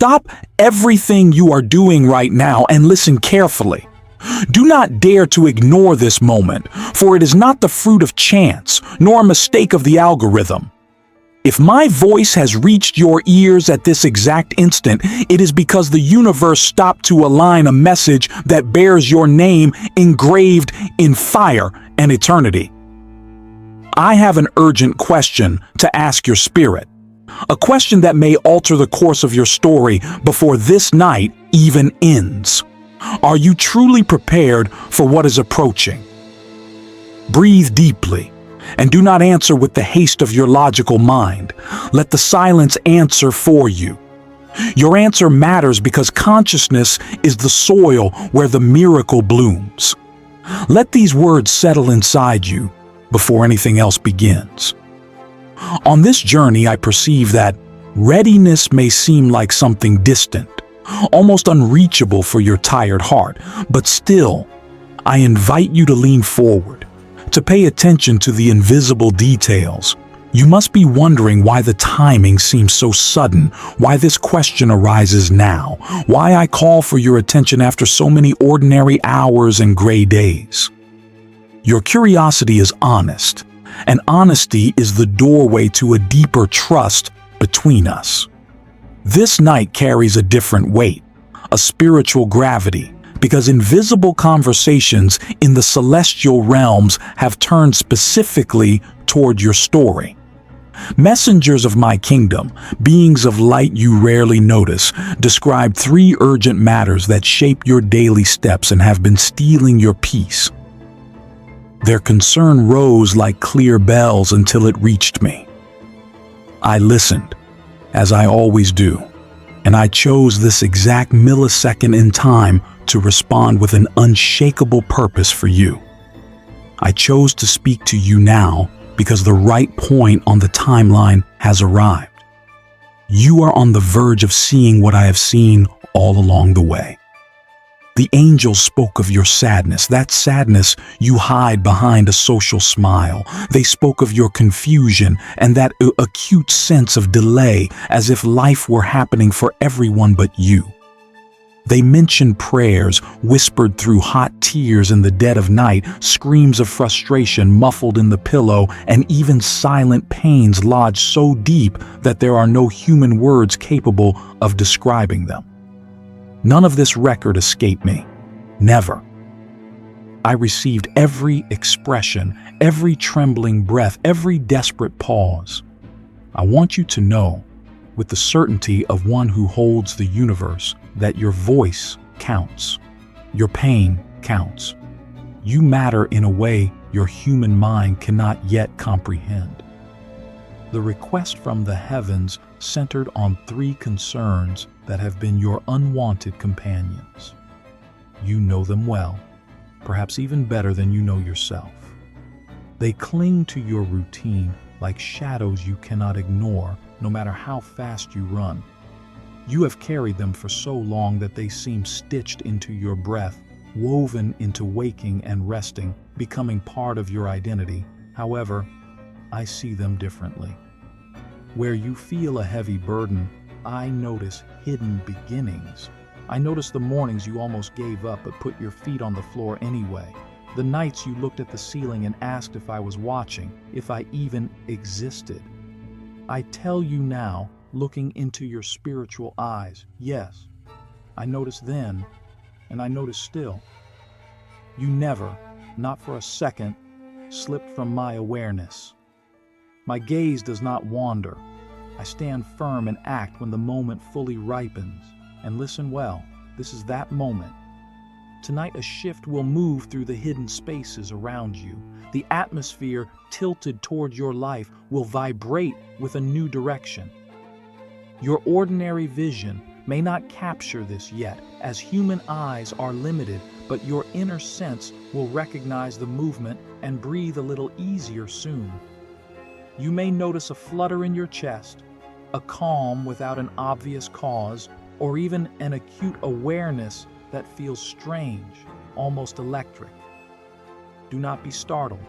Stop everything you are doing right now and listen carefully. Do not dare to ignore this moment, for it is not the fruit of chance, nor a mistake of the algorithm. If my voice has reached your ears at this exact instant, it is because the universe stopped to align a message that bears your name engraved in fire and eternity. I have an urgent question to ask your spirit, a question that may alter the course of your story before this night even ends. Are you truly prepared for what is approaching? Breathe deeply. And do not answer with the haste of your logical mind. Let the silence answer for you. Your answer matters because consciousness is the soil where the miracle blooms. Let these words settle inside you before anything else begins. On this journey, I perceive that readiness may seem like something distant, almost unreachable for your tired heart, but still, I invite you to lean forward, to pay attention to the invisible details. You must be wondering why the timing seems so sudden, why this question arises now, why I call for your attention after so many ordinary hours and gray days. Your curiosity is honest, and honesty is the doorway to a deeper trust between us. This night carries a different weight, a spiritual gravity, because invisible conversations in the celestial realms have turned specifically toward your story. Messengers of my kingdom, beings of light you rarely notice, describe 3 urgent matters that shape your daily steps and have been stealing your peace. Their concern rose like clear bells until it reached me. I listened, as I always do, and I chose this exact millisecond in time to respond with an unshakable purpose for you. I chose to speak to you now because the right point on the timeline has arrived. You are on the verge of seeing what I have seen all along the way. The angels spoke of your sadness, that sadness you hide behind a social smile. They spoke of your confusion and that acute sense of delay, as if life were happening for everyone but you. They mentioned prayers whispered through hot tears in the dead of night, screams of frustration muffled in the pillow, and even silent pains lodged so deep that there are no human words capable of describing them. None of this record escaped me. Never. I received every expression, every trembling breath, every desperate pause. I want you to know, with the certainty of one who holds the universe, that your voice counts. Your pain counts. You matter in a way your human mind cannot yet comprehend. The request from the heavens centered on 3 concerns that have been your unwanted companions. You know them well, perhaps even better than you know yourself. They cling to your routine like shadows you cannot ignore, no matter how fast you run. You have carried them for so long that they seem stitched into your breath, woven into waking and resting, becoming part of your identity. However, I see them differently. Where you feel a heavy burden, I notice hidden beginnings. I notice the mornings you almost gave up but put your feet on the floor anyway. The nights you looked at the ceiling and asked if I was watching, if I even existed. I tell you now, looking into your spiritual eyes, yes, I noticed then, and I notice still. You never, not for a second, slipped from my awareness. My gaze does not wander. I stand firm and act when the moment fully ripens. And listen well, this is that moment. Tonight a shift will move through the hidden spaces around you. The atmosphere tilted toward your life will vibrate with a new direction. Your ordinary vision may not capture this yet, as human eyes are limited, but your inner sense will recognize the movement and breathe a little easier soon. You may notice a flutter in your chest, a calm without an obvious cause, or even an acute awareness that feels strange, almost electric. Do not be startled.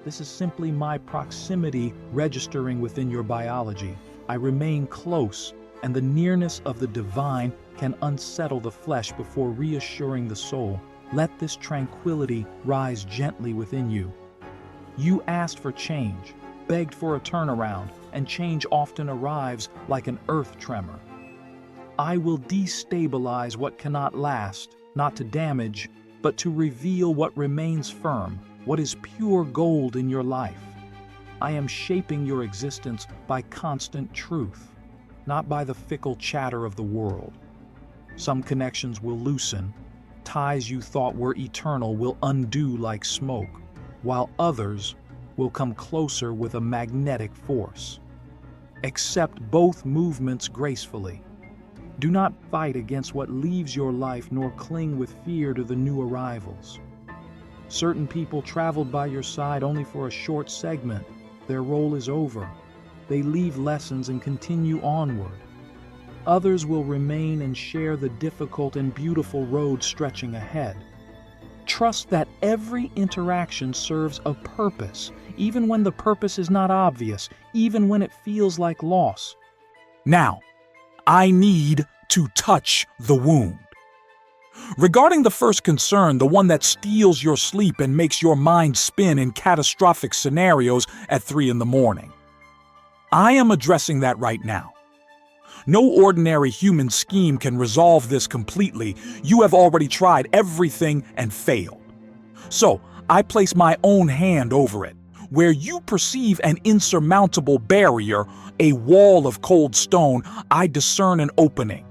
This is simply my proximity registering within your biology. I remain close, and the nearness of the divine can unsettle the flesh before reassuring the soul. Let this tranquility rise gently within you. You asked for change, begged for a turnaround, and change often arrives like an earth tremor. I will destabilize what cannot last, not to damage, but to reveal what remains firm, what is pure gold in your life. I am shaping your existence by constant truth, not by the fickle chatter of the world. Some connections will loosen, ties you thought were eternal will undo like smoke, while others will come closer with a magnetic force. Accept both movements gracefully. Do not fight against what leaves your life, nor cling with fear to the new arrivals. Certain people traveled by your side only for a short segment. Their role is over. They leave lessons and continue onward. Others will remain and share the difficult and beautiful road stretching ahead. Trust that every interaction serves a purpose, even when the purpose is not obvious, even when it feels like loss. Now, I need to touch the wound. Regarding the first concern, the one that steals your sleep and makes your mind spin in catastrophic scenarios at 3 a.m, I am addressing that right now. No ordinary human scheme can resolve this completely. You have already tried everything and failed. So, I place my own hand over it. Where you perceive an insurmountable barrier, a wall of cold stone, I discern an opening.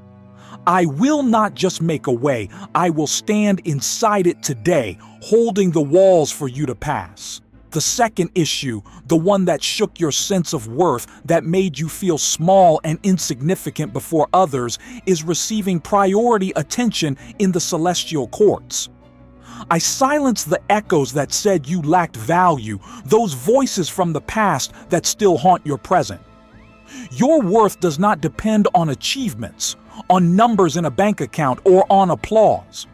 I will not just make a way, I will stand inside it today, holding the walls for you to pass. The second issue, the one that shook your sense of worth, that made you feel small and insignificant before others, is receiving priority attention in the celestial courts. I silenced the echoes that said you lacked value, those voices from the past that still haunt your present. Your worth does not depend on achievements, on numbers in a bank account, or on applause.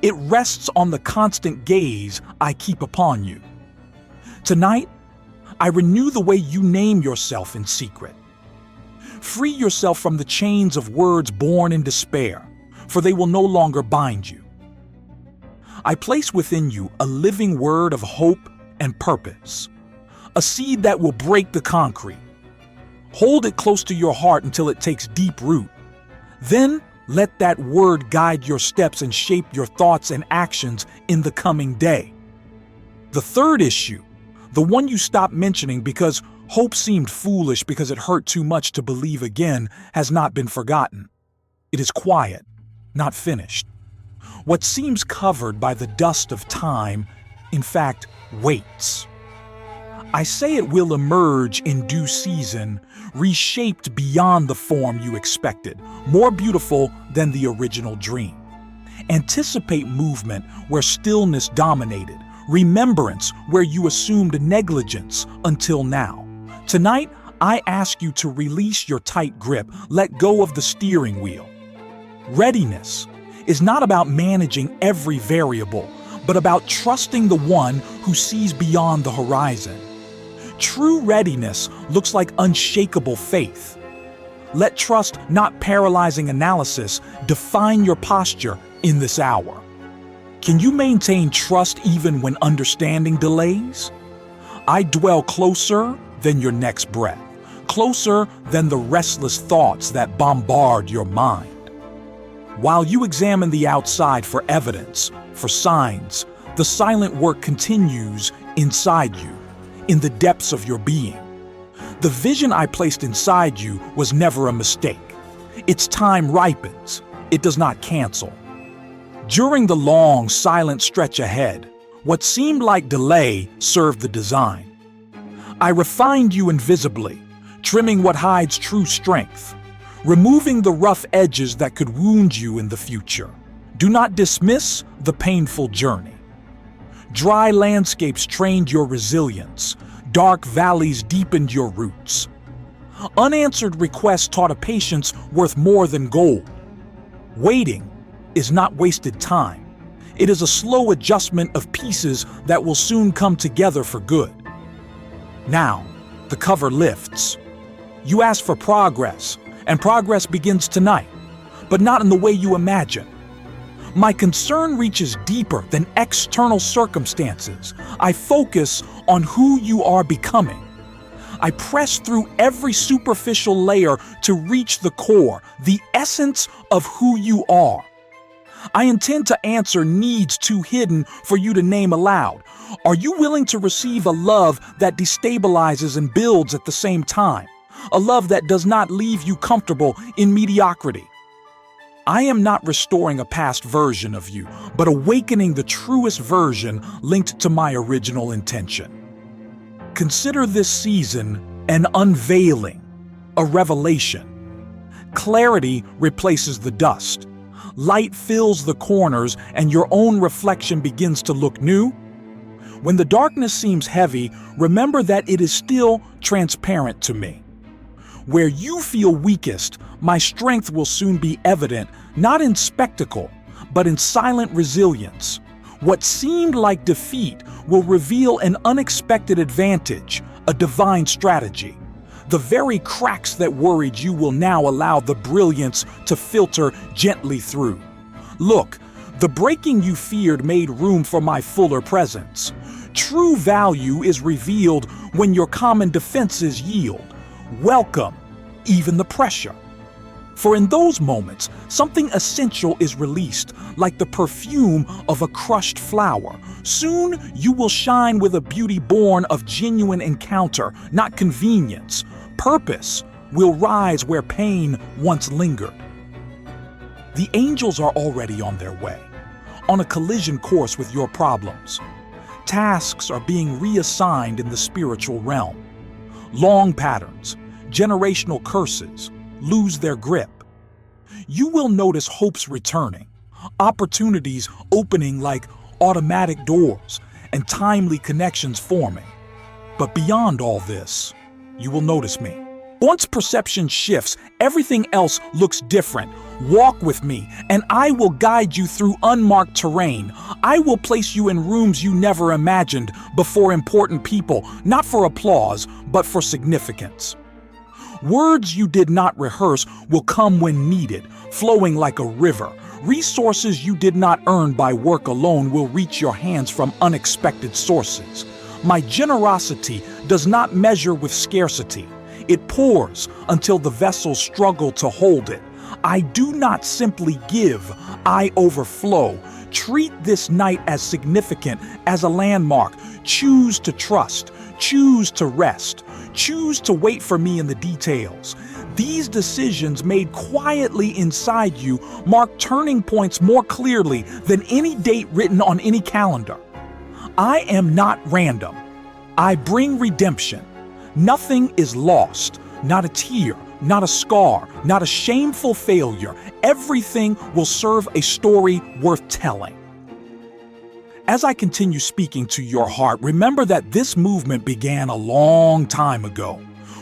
It rests on the constant gaze I keep upon you. Tonight, I renew the way you name yourself in secret. Free yourself from the chains of words born in despair, for they will no longer bind you. I place within you a living word of hope and purpose, a seed that will break the concrete. Hold it close to your heart until it takes deep root. Then let that word guide your steps and shape your thoughts and actions in the coming day. The third issue, the one you stopped mentioning because hope seemed foolish because it hurt too much to believe again, has not been forgotten. It is quiet, not finished. What seems covered by the dust of time, in fact, waits. I say it will emerge in due season, reshaped beyond the form you expected, more beautiful than the original dream. Anticipate movement where stillness dominated, remembrance where you assumed negligence until now. Tonight, I ask you to release your tight grip, let go of the steering wheel. Readiness is not about managing every variable, but about trusting the one who sees beyond the horizon. True readiness looks like unshakable faith. Let trust, not paralyzing analysis, define your posture in this hour. Can you maintain trust even when understanding delays? I dwell closer than your next breath, closer than the restless thoughts that bombard your mind. While you examine the outside for evidence, for signs, the silent work continues inside you, in the depths of your being. The vision I placed inside you was never a mistake. Its time ripens. It does not cancel. During the long, silent stretch ahead, what seemed like delay served the design. I refined you invisibly, trimming what hides true strength, removing the rough edges that could wound you in the future. Do not dismiss the painful journey. Dry landscapes trained your resilience. Dark valleys deepened your roots. Unanswered requests taught a patience worth more than gold. Waiting is not wasted time. It is a slow adjustment of pieces that will soon come together for good. Now, the cover lifts. You ask for progress, and progress begins tonight, but not in the way you imagine. My concern reaches deeper than external circumstances. I focus on who you are becoming. I press through every superficial layer to reach the core, the essence of who you are. I intend to answer needs too hidden for you to name aloud. Are you willing to receive a love that destabilizes and builds at the same time? A love that does not leave you comfortable in mediocrity? I am not restoring a past version of you, but awakening the truest version linked to my original intention. Consider this season an unveiling, a revelation. Clarity replaces the dust. Light fills the corners and your own reflection begins to look new. When the darkness seems heavy, remember that it is still transparent to me. Where you feel weakest, my strength will soon be evident, not in spectacle, but in silent resilience. What seemed like defeat will reveal an unexpected advantage, a divine strategy. The very cracks that worried you will now allow the brilliance to filter gently through. Look, the breaking you feared made room for my fuller presence. True value is revealed when your common defenses yield. Welcome even the pressure. For in those moments, something essential is released, like the perfume of a crushed flower. Soon, you will shine with a beauty born of genuine encounter, not convenience. Purpose will rise where pain once lingered. The angels are already on their way, on a collision course with your problems. Tasks are being reassigned in the spiritual realm. Long patterns, generational curses, lose their grip. You will notice hopes returning, opportunities opening like automatic doors, and timely connections forming. But beyond all this, you will notice me. Once perception shifts, everything else looks different. Walk with me, and I will guide you through unmarked terrain. I will place you in rooms you never imagined, before important people, not for applause, but for significance. Words you did not rehearse will come when needed, flowing like a river. Resources you did not earn by work alone will reach your hands from unexpected sources. My generosity does not measure with scarcity. It pours until the vessels struggle to hold it. I do not simply give, I overflow. Treat this night as significant as a landmark. Choose to trust. Choose to rest. Choose to wait for me in the details. These decisions made quietly inside you mark turning points more clearly than any date written on any calendar. I am not random. I bring redemption. Nothing is lost, not a tear, not a scar, not a shameful failure. Everything will serve a story worth telling. As I continue speaking to your heart, remember that this movement began a long time ago.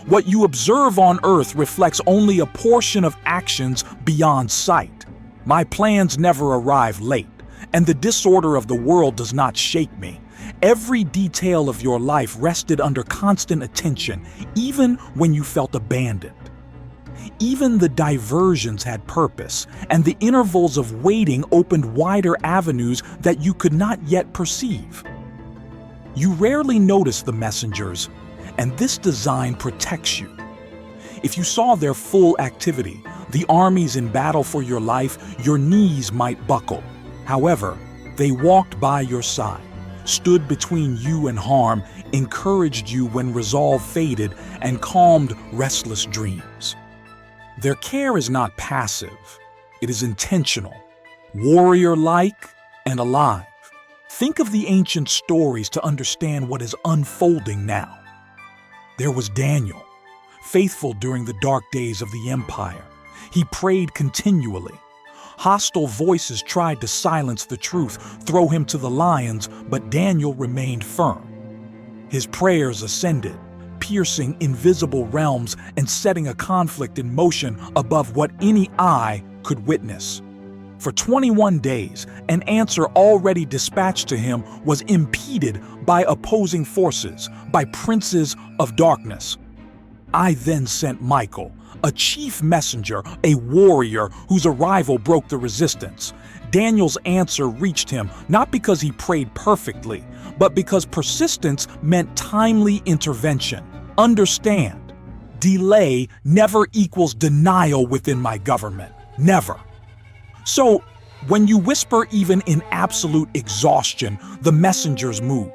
What you observe on earth reflects only a portion of actions beyond sight. My plans never arrive late, and the disorder of the world does not shake me. Every detail of your life rested under constant attention, even when you felt abandoned. Even the diversions had purpose, and the intervals of waiting opened wider avenues that you could not yet perceive. You rarely notice the messengers, and this design protects you. If you saw their full activity, the armies in battle for your life, your knees might buckle. However, they walked by your side, stood between you and harm, encouraged you when resolve faded, and calmed restless dreams. Their care is not passive, it is intentional, warrior-like and alive. Think of the ancient stories to understand what is unfolding now. There was Daniel, faithful during the dark days of the empire. He prayed continually. Hostile voices tried to silence the truth, throw him to the lions, but Daniel remained firm. His prayers ascended, piercing invisible realms and setting a conflict in motion above what any eye could witness. For 21 days, an answer already dispatched to him was impeded by opposing forces, by princes of darkness. I then sent Michael, a chief messenger, a warrior whose arrival broke the resistance. Daniel's answer reached him not because he prayed perfectly, but because persistence meant timely intervention. Understand, delay never equals denial within my government. Never. So, when you whisper even in absolute exhaustion, the messengers move.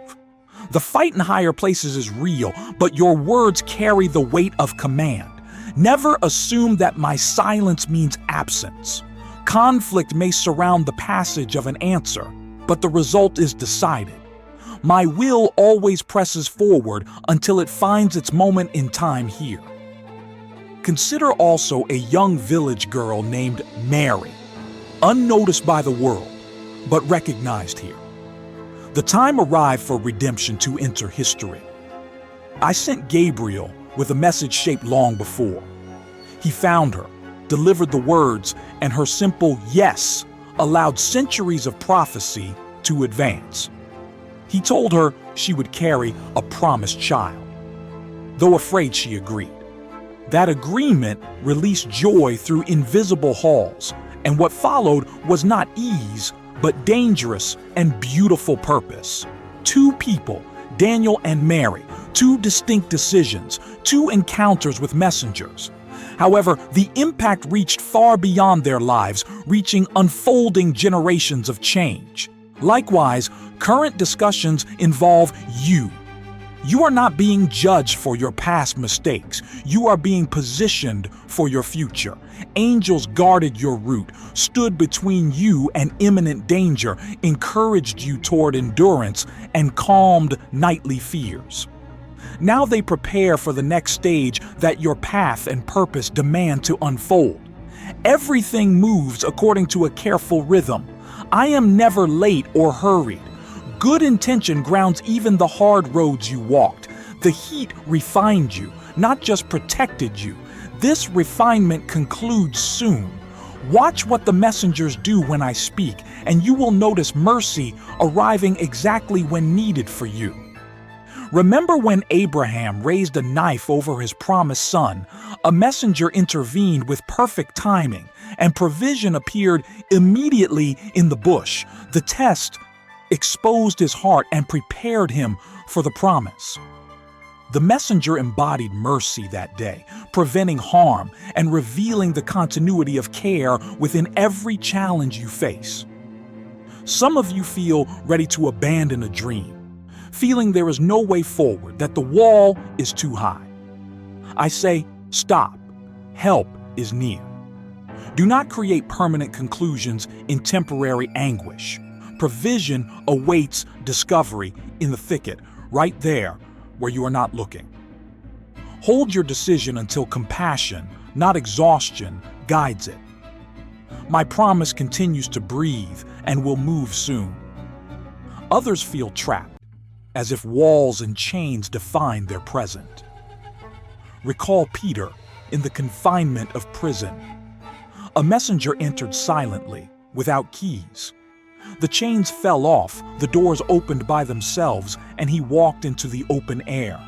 The fight in higher places is real, but your words carry the weight of command. Never assume that my silence means absence. Conflict may surround the passage of an answer, but the result is decided. My will always presses forward until it finds its moment in time here. Consider also a young village girl named Mary, unnoticed by the world, but recognized here. The time arrived for redemption to enter history. I sent Gabriel with a message shaped long before. He found her, delivered the words, and her simple yes allowed centuries of prophecy to advance. He told her she would carry a promised child. Though afraid, she agreed. That agreement released joy through invisible halls, and what followed was not ease, but dangerous and beautiful purpose. Two people, Daniel and Mary, two distinct decisions, two encounters with messengers. However, the impact reached far beyond their lives, reaching unfolding generations of change. Likewise, current discussions involve you. You are not being judged for your past mistakes. You are being positioned for your future. Angels guarded your route, stood between you and imminent danger, encouraged you toward endurance, and calmed nightly fears. Now they prepare for the next stage that your path and purpose demand to unfold. Everything moves according to a careful rhythm. I am never late or hurried. Good intention grounds even the hard roads you walked. The heat refined you, not just protected you. This refinement concludes soon. Watch what the messengers do when I speak, and you will notice mercy arriving exactly when needed for you. Remember when Abraham raised a knife over his promised son? A messenger intervened with perfect timing, and provision appeared immediately in the bush. The test exposed his heart and prepared him for the promise. The messenger embodied mercy that day, preventing harm and revealing the continuity of care within every challenge you face. Some of you feel ready to abandon a dream, feeling there is no way forward, that the wall is too high. I say, stop. Help is near. Do not create permanent conclusions in temporary anguish. Provision awaits discovery in the thicket, right there where you are not looking. Hold your decision until compassion, not exhaustion, guides it. My promise continues to breathe and will move soon. Others feel trapped, as if walls and chains define their present. Recall Peter in the confinement of prison. A messenger entered silently, without keys. The chains fell off, the doors opened by themselves, and he walked into the open air.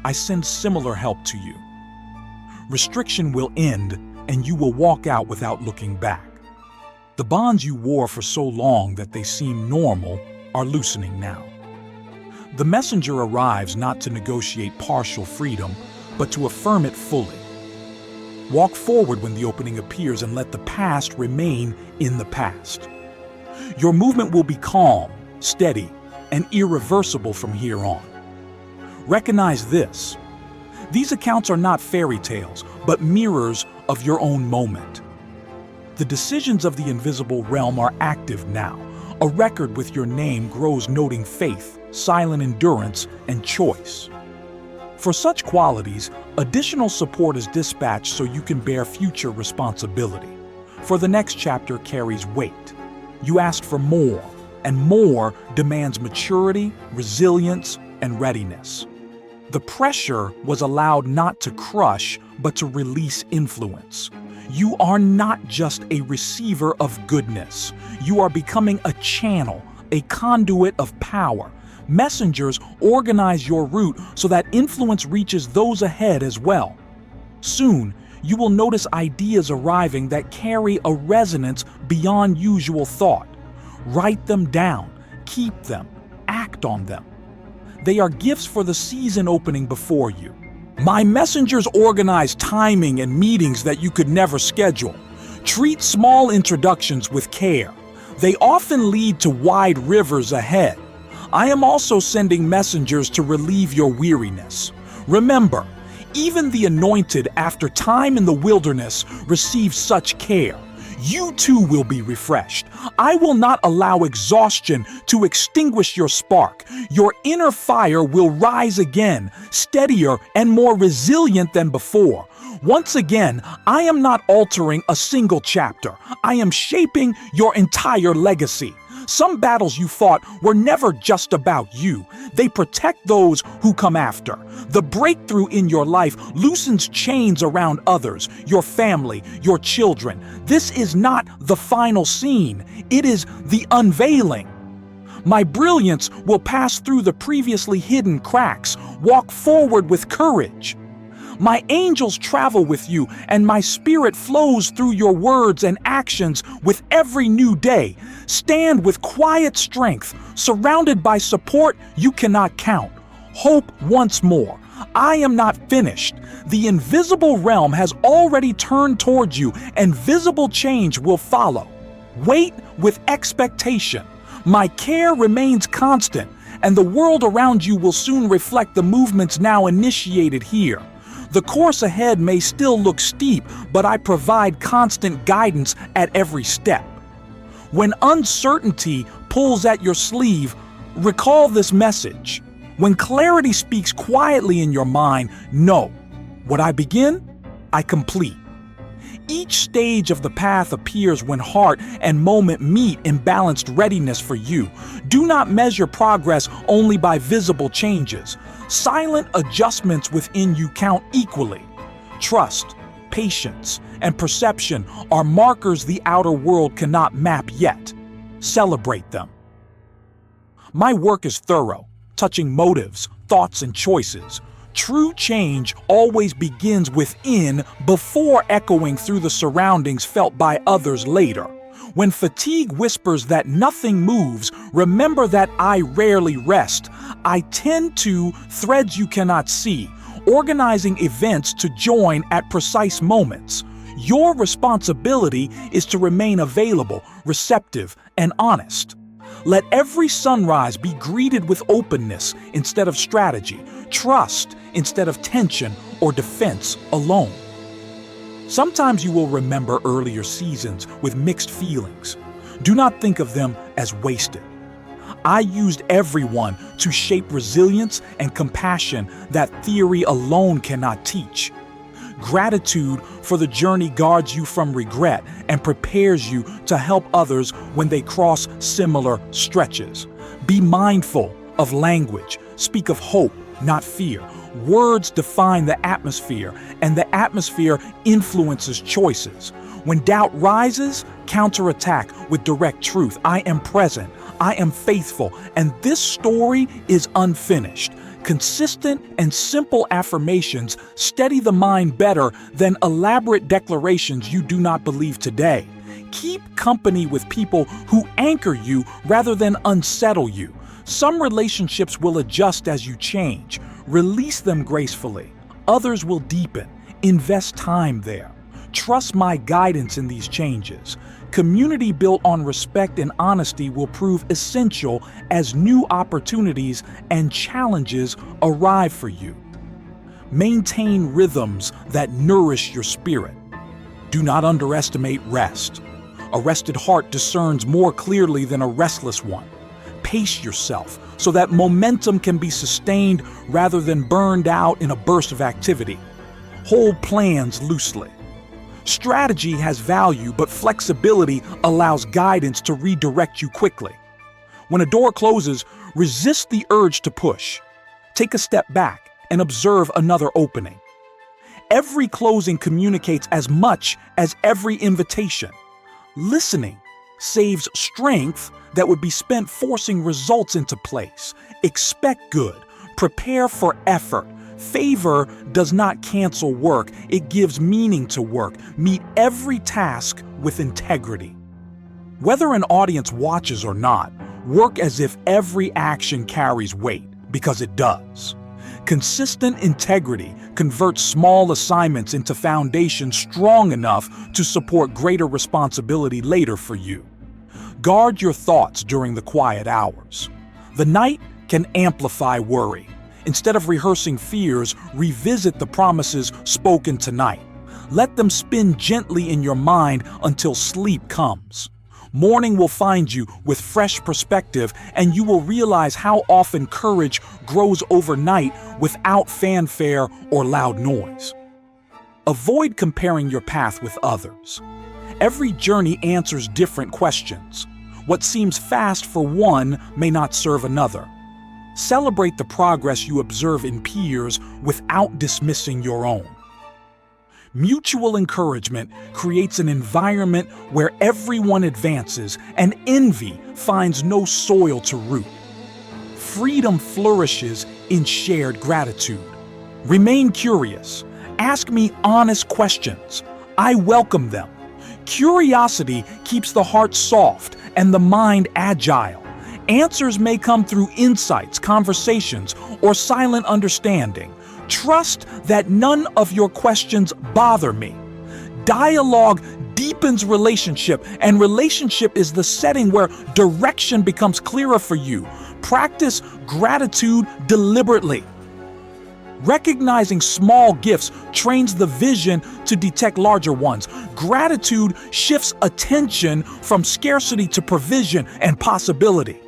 I send similar help to you. Restriction will end, and you will walk out without looking back. The bonds you wore for so long that they seem normal are loosening now. The messenger arrives not to negotiate partial freedom, but to affirm it fully. Walk forward when the opening appears and let the past remain in the past. Your movement will be calm, steady, and irreversible from here on. Recognize this. These accounts are not fairy tales, but mirrors of your own moment. The decisions of the invisible realm are active now. A record with your name grows noting faith, silent endurance, and choice. For such qualities, additional support is dispatched so you can bear future responsibility. For the next chapter carries weight. You asked for more, and more demands maturity, resilience, and readiness. The pressure was allowed not to crush, but to release influence. You are not just a receiver of goodness. You are becoming a channel, a conduit of power. Messengers organize your route so that influence reaches those ahead as well. Soon, You will notice ideas arriving that carry a resonance beyond usual thought. Write them down, keep them, act on them. They are gifts for the season opening before you. My messengers organize timing and meetings that you could never schedule. Treat small introductions with care. They often lead to wide rivers ahead. I am also sending messengers to relieve your weariness. Remember, even the anointed after time in the wilderness receive such care. You too will be refreshed. I will not allow exhaustion to extinguish your spark. Your inner fire will rise again, steadier and more resilient than before. Once again, I am not altering a single chapter. I am shaping your entire legacy. Some battles you fought were never just about you. They protect those who come after. The breakthrough in your life loosens chains around others, your family, your children. This is not the final scene. It is the unveiling. My brilliance will pass through the previously hidden cracks. Walk forward with courage. My angels travel with you, and my spirit flows through your words and actions with every new day. Stand with quiet strength, surrounded by support you cannot count. Hope once more. I am not finished. The invisible realm has already turned towards you, and visible change will follow. Wait with expectation. My care remains constant, and the world around you will soon reflect the movements now initiated here. The course ahead may still look steep, but I provide constant guidance at every step. When uncertainty pulls at your sleeve, recall this message. When clarity speaks quietly in your mind, know, what I begin, I complete. Each stage of the path appears when heart and moment meet in balanced readiness for you. Do not measure progress only by visible changes. Silent adjustments within you count equally. Trust, patience, and perception are markers the outer world cannot map yet. Celebrate them. My work is thorough, touching motives, thoughts, and choices. True change always begins within before echoing through the surroundings felt by others later. When fatigue whispers that nothing moves, remember that I rarely rest. I tend to threads you cannot see, organizing events to join at precise moments. Your responsibility is to remain available, receptive, and honest. Let every sunrise be greeted with openness instead of strategy, trust instead of tension or defense alone. Sometimes you will remember earlier seasons with mixed feelings. Do not think of them as wasted. I used everyone to shape resilience and compassion that theory alone cannot teach. Gratitude for the journey guards you from regret and prepares you to help others when they cross similar stretches. Be mindful of language. Speak of hope, not fear. Words define the atmosphere, and the atmosphere influences choices. When doubt rises, counterattack with direct truth. I am present. I am faithful, and this story is unfinished. Consistent and simple affirmations steady the mind better than elaborate declarations you do not believe today. Keep company with people who anchor you rather than unsettle you. Some relationships will adjust as you change. Release them gracefully. Others will deepen. Invest time there. Trust my guidance in these changes. Community built on respect and honesty will prove essential as new opportunities and challenges arrive for you. Maintain rhythms that nourish your spirit. Do not underestimate rest. A rested heart discerns more clearly than a restless one. Pace yourself so that momentum can be sustained rather than burned out in a burst of activity. Hold plans loosely. Strategy has value, but flexibility allows guidance to redirect you quickly. When a door closes, resist the urge to push. Take a step back and observe another opening. Every closing communicates as much as every invitation. Listening saves strength that would be spent forcing results into place. Expect good. Prepare for effort. Favor does not cancel work, it gives meaning to work. Meet every task with integrity. Whether an audience watches or not, work as if every action carries weight, because it does. Consistent integrity converts small assignments into foundations strong enough to support greater responsibility later for you. Guard your thoughts during the quiet hours. The night can amplify worry. Instead of rehearsing fears, revisit the promises spoken tonight. Let them spin gently in your mind until sleep comes. Morning will find you with fresh perspective, and you will realize how often courage grows overnight without fanfare or loud noise. Avoid comparing your path with others. Every journey answers different questions. What seems fast for one may not serve another. Celebrate the progress you observe in peers without dismissing your own. Mutual encouragement creates an environment where everyone advances and envy finds no soil to root. Freedom flourishes in shared gratitude. Remain curious. Ask me honest questions. I welcome them. Curiosity keeps the heart soft and the mind agile. Answers may come through insights, conversations, or silent understanding. Trust that none of your questions bother me. Dialogue deepens relationship, and relationship is the setting where direction becomes clearer for you. Practice gratitude deliberately. Recognizing small gifts trains the vision to detect larger ones. Gratitude shifts attention from scarcity to provision and possibility.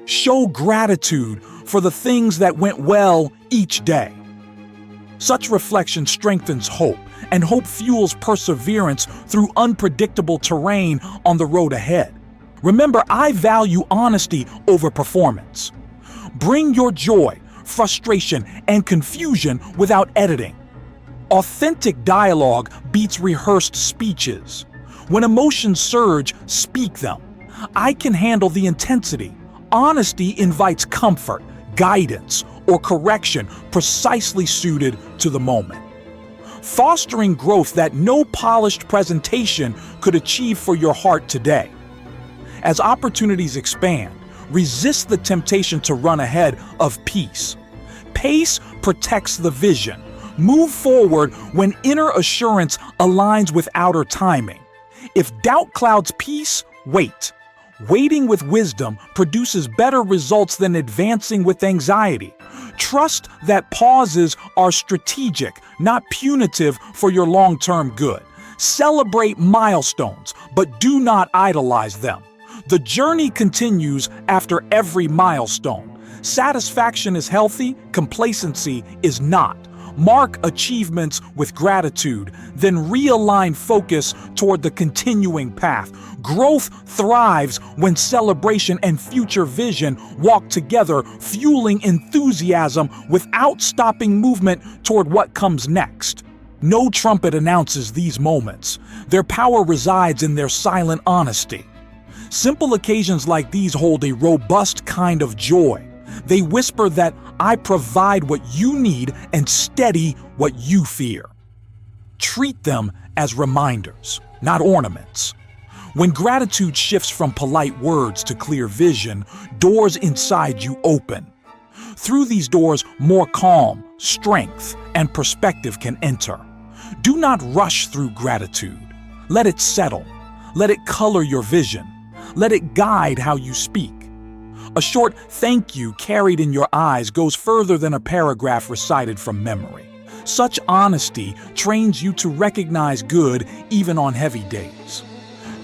Show gratitude for the things that went well each day. Such reflection strengthens hope, and hope fuels perseverance through unpredictable terrain on the road ahead. Remember, I value honesty over performance. Bring your joy, frustration, and confusion without editing. Authentic dialogue beats rehearsed speeches. When emotions surge, speak them. I can handle the intensity. Honesty invites comfort, guidance, or correction precisely suited to the moment. Fostering growth that no polished presentation could achieve for your heart today. As opportunities expand, resist the temptation to run ahead of peace. Pace protects the vision. Move forward when inner assurance aligns with outer timing. If doubt clouds peace, wait. Waiting with wisdom produces better results than advancing with anxiety. Trust that pauses are strategic, not punitive for your long-term good. Celebrate milestones, but do not idolize them. The journey continues after every milestone. Satisfaction is healthy, complacency is not. Mark achievements with gratitude, then realign focus toward the continuing path. Growth thrives when celebration and future vision walk together, fueling enthusiasm without stopping movement toward what comes next. No trumpet announces these moments. Their power resides in their silent honesty. Simple occasions like these hold a robust kind of joy. They whisper that I provide what you need and steady what you fear. Treat them as reminders, not ornaments. When gratitude shifts from polite words to clear vision, doors inside you open. Through these doors, more calm, strength, and perspective can enter. Do not rush through gratitude. Let it settle. Let it color your vision. Let it guide how you speak. A short thank you carried in your eyes goes further than a paragraph recited from memory. Such honesty trains you to recognize good even on heavy days.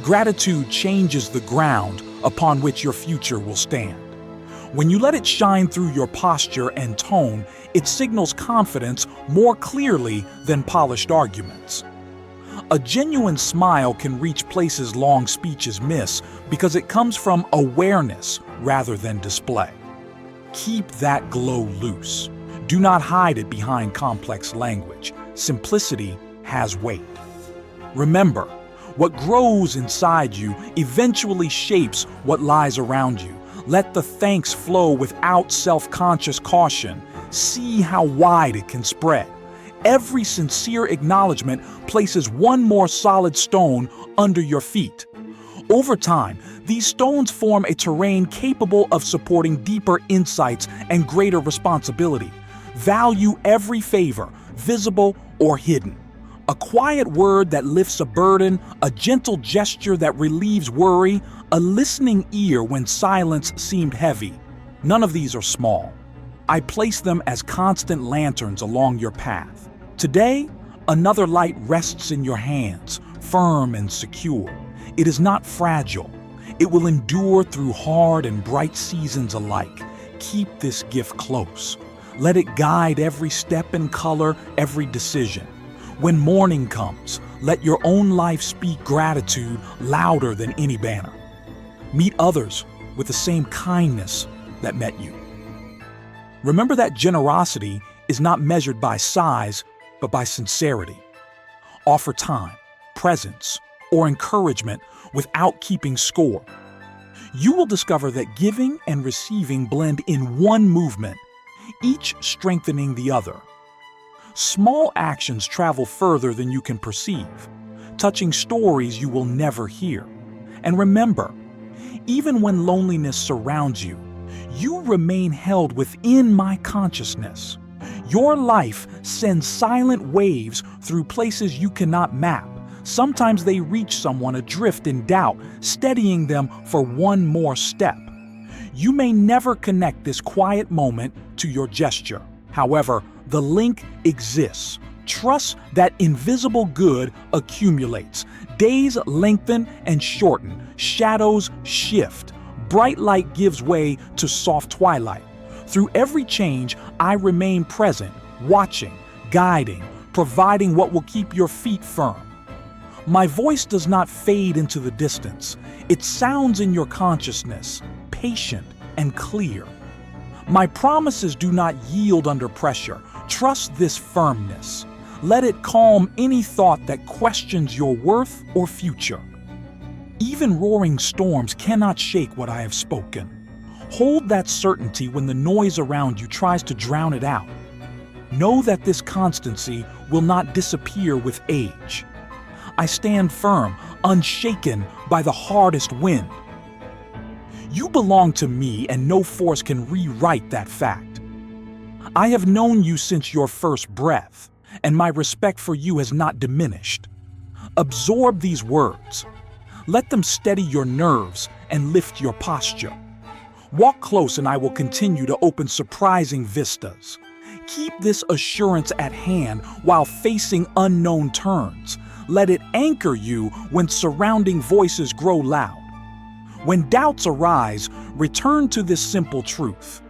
Gratitude changes the ground upon which your future will stand. When you let it shine through your posture and tone, it signals confidence more clearly than polished arguments. A genuine smile can reach places long speeches miss because it comes from awareness rather than display. Keep that glow loose. Do not hide it behind complex language. Simplicity has weight. Remember, what grows inside you eventually shapes what lies around you. Let the thanks flow without self-conscious caution. See how wide it can spread. Every sincere acknowledgement places one more solid stone under your feet. Over time, these stones form a terrain capable of supporting deeper insights and greater responsibility. Value every favor, visible or hidden. A quiet word that lifts a burden, a gentle gesture that relieves worry, a listening ear when silence seemed heavy. None of these are small. I place them as constant lanterns along your path. Today, another light rests in your hands, firm and secure. It is not fragile. It will endure through hard and bright seasons alike. Keep this gift close. Let it guide every step and color every decision. When morning comes, let your own life speak gratitude louder than any banner. Meet others with the same kindness that met you. Remember that generosity is not measured by size, but by sincerity. Offer time, presence, or encouragement without keeping score. You will discover that giving and receiving blend in one movement, each strengthening the other. Small actions travel further than you can perceive, touching stories you will never hear. And remember, even when loneliness surrounds you, you remain held within my consciousness. Your life sends silent waves through places you cannot map. Sometimes they reach someone adrift in doubt, steadying them for one more step. You may never connect this quiet moment to your gesture. However, the link exists. Trust that invisible good accumulates. Days lengthen and shorten. Shadows shift. Bright light gives way to soft twilight. Through every change, I remain present, watching, guiding, providing what will keep your feet firm. My voice does not fade into the distance. It sounds in your consciousness, patient and clear. My promises do not yield under pressure. Trust this firmness. Let it calm any thought that questions your worth or future. Even roaring storms cannot shake what I have spoken. Hold that certainty when the noise around you tries to drown it out. Know that this constancy will not disappear with age. I stand firm, unshaken by the hardest wind. You belong to me, and no force can rewrite that fact. I have known you since your first breath, and my respect for you has not diminished. Absorb these words. Let them steady your nerves and lift your posture. Walk close and I will continue to open surprising vistas. Keep this assurance at hand while facing unknown turns. Let it anchor you when surrounding voices grow loud. When doubts arise, return to this simple truth.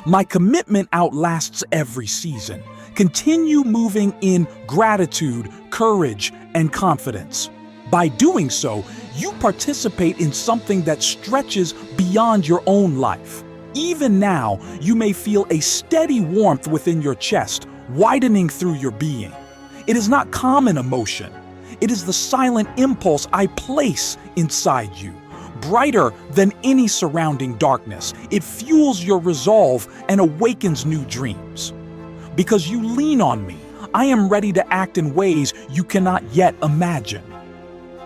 My commitment outlasts every season. Continue moving in gratitude, courage, and confidence. By doing so, you participate in something that stretches beyond your own life. Even now, you may feel a steady warmth within your chest, widening through your being. It is not common emotion. It is the silent impulse I place inside you, brighter than any surrounding darkness. It fuels your resolve and awakens new dreams. Because you lean on me, I am ready to act in ways you cannot yet imagine.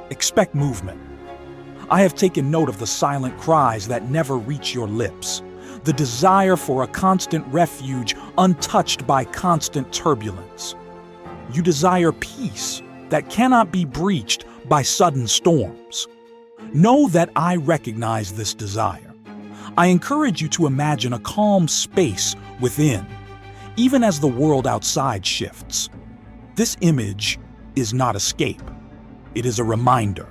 Expect movement. I have taken note of the silent cries that never reach your lips, the desire for a constant refuge untouched by constant turbulence. You desire peace that cannot be breached by sudden storms. Know that I recognize this desire. I encourage you to imagine a calm space within, even as the world outside shifts. This image is not escape. It is a reminder.